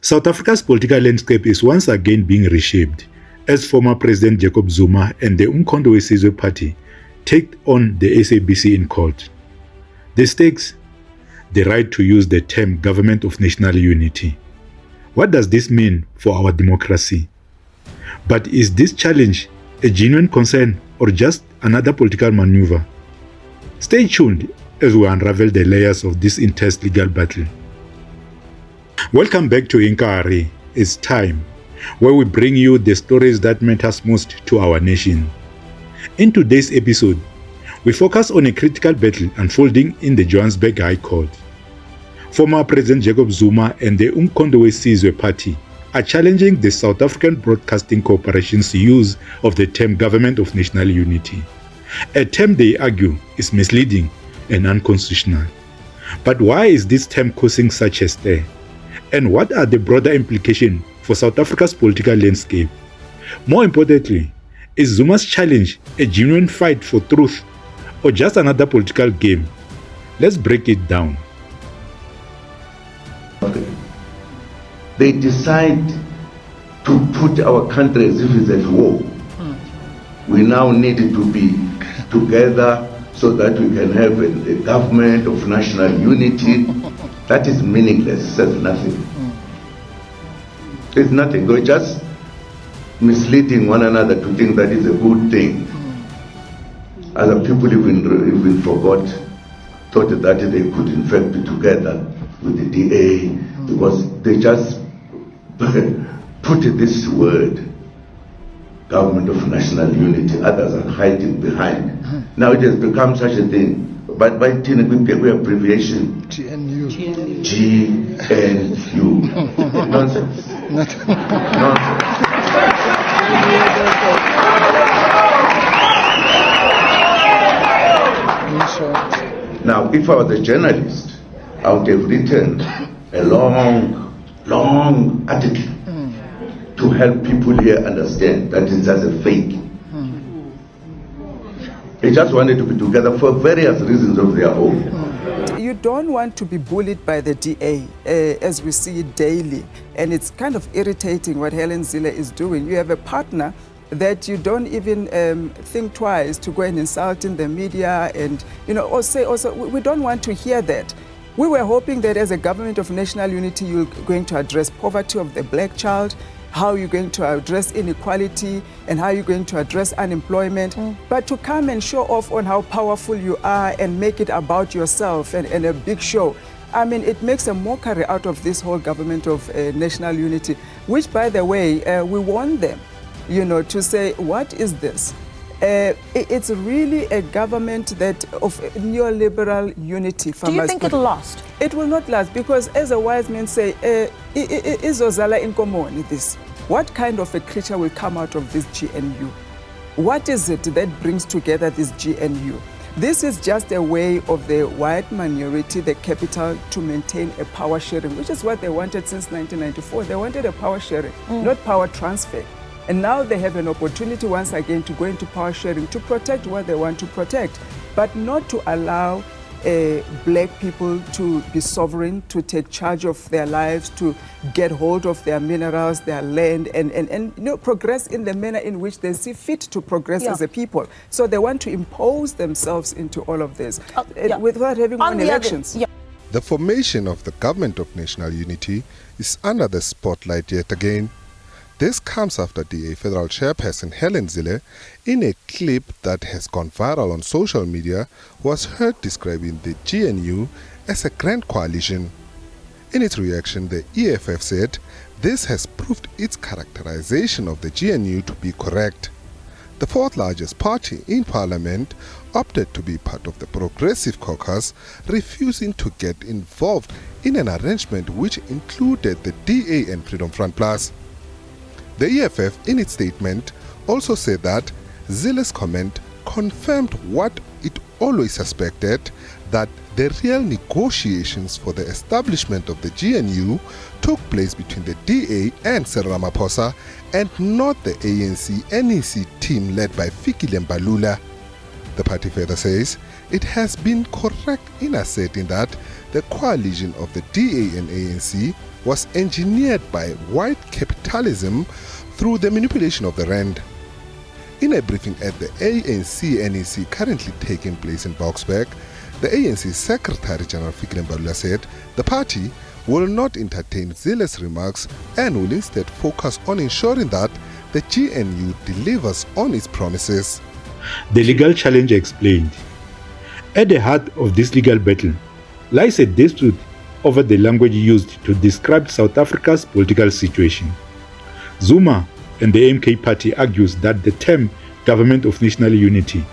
South Africa's political landscape is once again being reshaped as former President Jacob Zuma and the Umkhonto Sizwe party take on the SABC in court. The stakes: the right to use the term Government of National Unity. What does this mean for our democracy? But is this challenge a genuine concern or just another political maneuver? Stay tuned as we unravel the layers of this intense legal battle. Welcome back to Inkarhi Its Time, where we bring you the stories that matter most to our nation. In today's episode, we focus on a critical battle unfolding in the Johannesburg High Court. Former President Jacob Zuma and the Umkhonto Sizwe party are challenging the South African Broadcasting Corporation's use of the term Government of National Unity, a term they argue is misleading and unconstitutional. But why is this term causing such a stir? And what are the broader implications for South Africa's political landscape? More importantly, is Zuma's challenge a genuine fight for truth or just another political game? Let's break it down. They decide to put our country as if it's at war. We now need to be together so that we can have a government of national unity. That is meaningless, says nothing. It's nothing. We're just misleading one another to think that is a good thing. Other people even thought that they could in fact be together with the DA because they just put this word, Government of National Unity. Others are hiding behind. Now it has become such a thing. But by we abbreviation GNU. Nonsense. Nonsense. Now, if I was a journalist, I would have written a long article to help people here understand that it's just a fake. They just wanted to be together for various reasons of their own. You don't want to be bullied by the DA, as we see it daily. And it's kind of irritating what Helen Zille is doing. You have a partner that you don't even think twice to go and insult in the media and, or say also, we don't want to hear that. We were hoping that as a government of national unity, you're going to address poverty of the black child, how you're going to address inequality, and how you're going to address unemployment. But to come and show off on how powerful you are and make it about yourself and a big show, I mean, it makes a mockery out of this whole government of national unity, which, by the way, we warned them, to say, what is this? It's really a government that of neoliberal unity. Do you think it'll last? It will not last because, as a wise man say, izozala inkomoni this. What kind of a creature will come out of this GNU? What is it that brings together this GNU? This is just a way of the white minority, the capital, to maintain a power sharing, which is what they wanted since 1994. They wanted a power sharing, not power transfer. And now they have an opportunity once again to go into power sharing to protect what they want to protect, but not to allow black people to be sovereign, to take charge of their lives, to get hold of their minerals, their land, and progress in the manner in which they see fit to progress as a people. So they want to impose themselves into all of this without having won elections. The formation of the Government of National Unity is under the spotlight yet again. This comes after DA Federal Chairperson Helen Zille, in a clip that has gone viral on social media, was heard describing the GNU as a grand coalition. In its reaction, the EFF said this has proved its characterization of the GNU to be correct. The fourth largest party in parliament opted to be part of the Progressive Caucus, refusing to get involved in an arrangement which included the DA and Freedom Front Plus. The EFF, in its statement, also said that Zille's comment confirmed what it always suspected, that the real negotiations for the establishment of the GNU took place between the DA and Cyril Ramaphosa and not the ANC-NEC team led by Fikile Mbalula. The party further says it has been correct in asserting that the coalition of the DA and ANC was engineered by white capitalism through the manipulation of the rand. In a briefing at the ANC-NEC currently taking place in Boksburg, the ANC Secretary General Fikile Mbalula said the party will not entertain Zille's remarks and will instead focus on ensuring that the GNU delivers on its promises. The legal challenge explained. At the heart of this legal battle lies a dispute over the language used to describe South Africa's political situation. Zuma and the MK party argues that the term Government of National Unity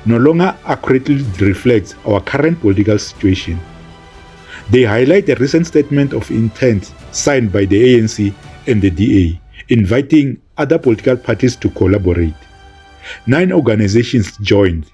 no longer accurately reflects our current political situation. They highlight a recent statement of intent signed by the ANC and the DA, inviting other political parties to collaborate. 9 organizations joined,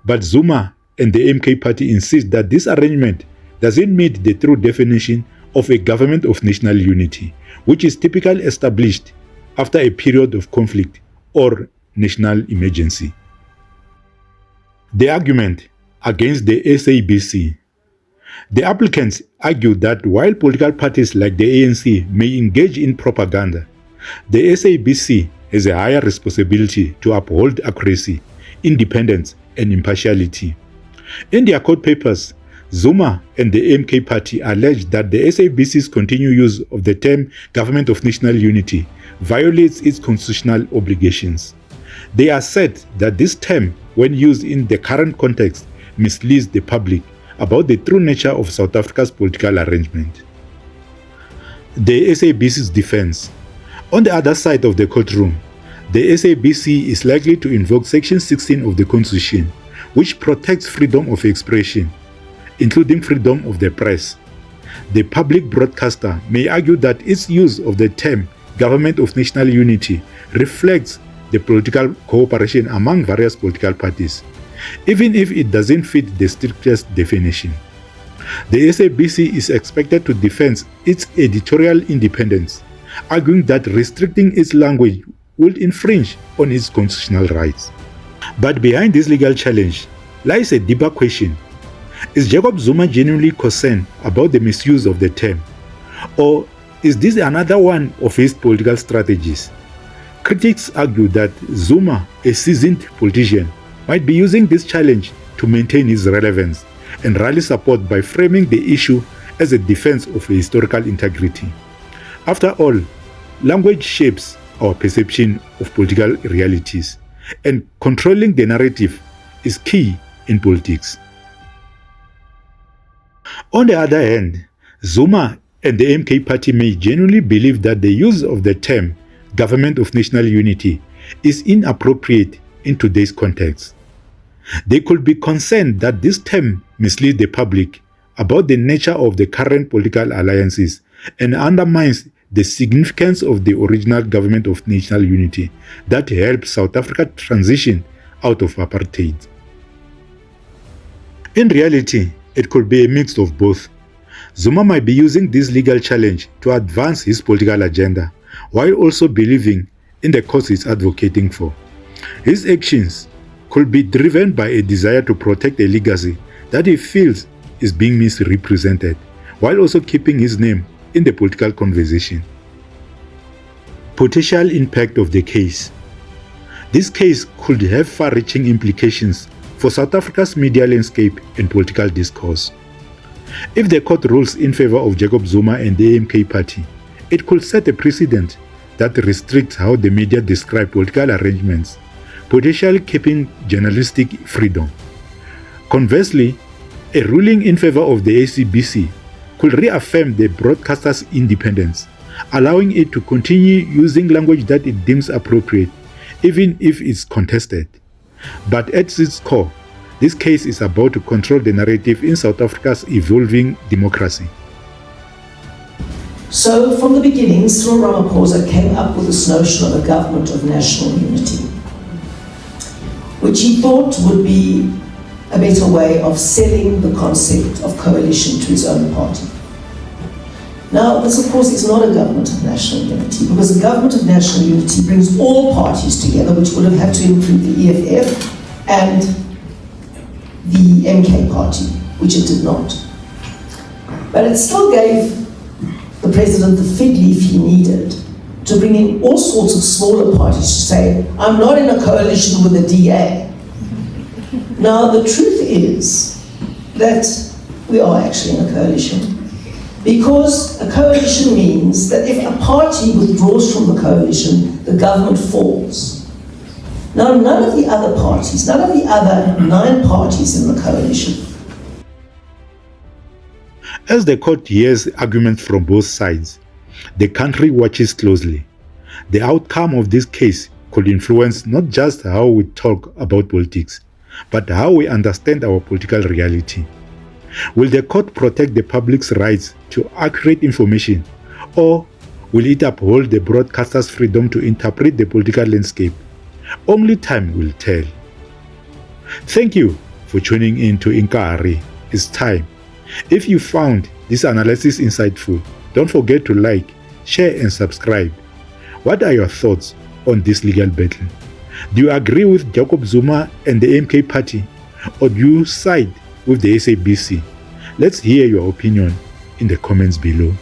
but Zuma and the MK party insist that this arrangement doesn't meet the true definition of a government of national unity, which is typically established after a period of conflict or national emergency. The argument against the SABC. The applicants argue that while political parties like the ANC may engage in propaganda, the SABC has a higher responsibility to uphold accuracy, independence, and impartiality. In their court papers, Zuma and the MK party allege that the SABC's continued use of the term Government of National Unity violates its constitutional obligations. They assert that this term, when used in the current context, misleads the public about the true nature of South Africa's political arrangement. The SABC's defense. On the other side of the courtroom, the SABC is likely to invoke Section 16 of the Constitution, which protects freedom of expression, including freedom of the press. The public broadcaster may argue that its use of the term Government of National Unity reflects the political cooperation among various political parties, even if it doesn't fit the strictest definition. The SABC is expected to defend its editorial independence, arguing that restricting its language would infringe on its constitutional rights. But behind this legal challenge lies a deeper question. Is Jacob Zuma genuinely concerned about the misuse of the term? Or is this another one of his political strategies? Critics argue that Zuma, a seasoned politician, might be using this challenge to maintain his relevance and rally support by framing the issue as a defense of historical integrity. After all, language shapes our perception of political realities, and controlling the narrative is key in politics. On the other hand, Zuma and the MK party may genuinely believe that the use of the term Government of National Unity is inappropriate in today's context. They could be concerned that this term misleads the public about the nature of the current political alliances and undermines the significance of the original Government of National Unity that helped South Africa transition out of apartheid. In reality, it could be a mix of both. Zuma might be using this legal challenge to advance his political agenda, while also believing in the cause he's advocating for. His actions could be driven by a desire to protect a legacy that he feels is being misrepresented, while also keeping his name in the political conversation. Potential impact of the case. This case could have far-reaching implications for South Africa's media landscape and political discourse. If the court rules in favor of Jacob Zuma and the MK party, it could set a precedent that restricts how the media describe political arrangements, potentially keeping journalistic freedom. Conversely, a ruling in favor of the SABC could reaffirm the broadcaster's independence, allowing it to continue using language that it deems appropriate, even if it's contested. But at its core, this case is about to control the narrative in South Africa's evolving democracy. So, from the beginning, Cyril Ramaphosa came up with this notion of a government of national unity, which he thought would be a better way of selling the concept of coalition to his own party. Now, this, of course, is not a government of national unity, because a government of national unity brings all parties together, which would have had to include the EFF and the MK party, which it did not. But it still gave the president the fig leaf he needed to bring in all sorts of smaller parties to say, I'm not in a coalition with the DA. Now, the truth is that we are actually in a coalition, because a coalition means that if a party withdraws from the coalition, the government falls. Now, none of the other parties, none of the other 9 parties in the coalition. As the court hears arguments from both sides, the country watches closely. The outcome of this case could influence not just how we talk about politics, but how we understand our political reality. Will the court protect the public's rights to accurate information, or will it uphold the broadcaster's freedom to interpret the political landscape? Only time will tell. Thank you for tuning in to Inkarhi Its Time. If you found this analysis insightful, don't forget to like, share and subscribe. What are your thoughts on this legal battle? Do you agree with Jacob Zuma and the MK party, or do you side with the SABC? Let's hear your opinion in the comments below.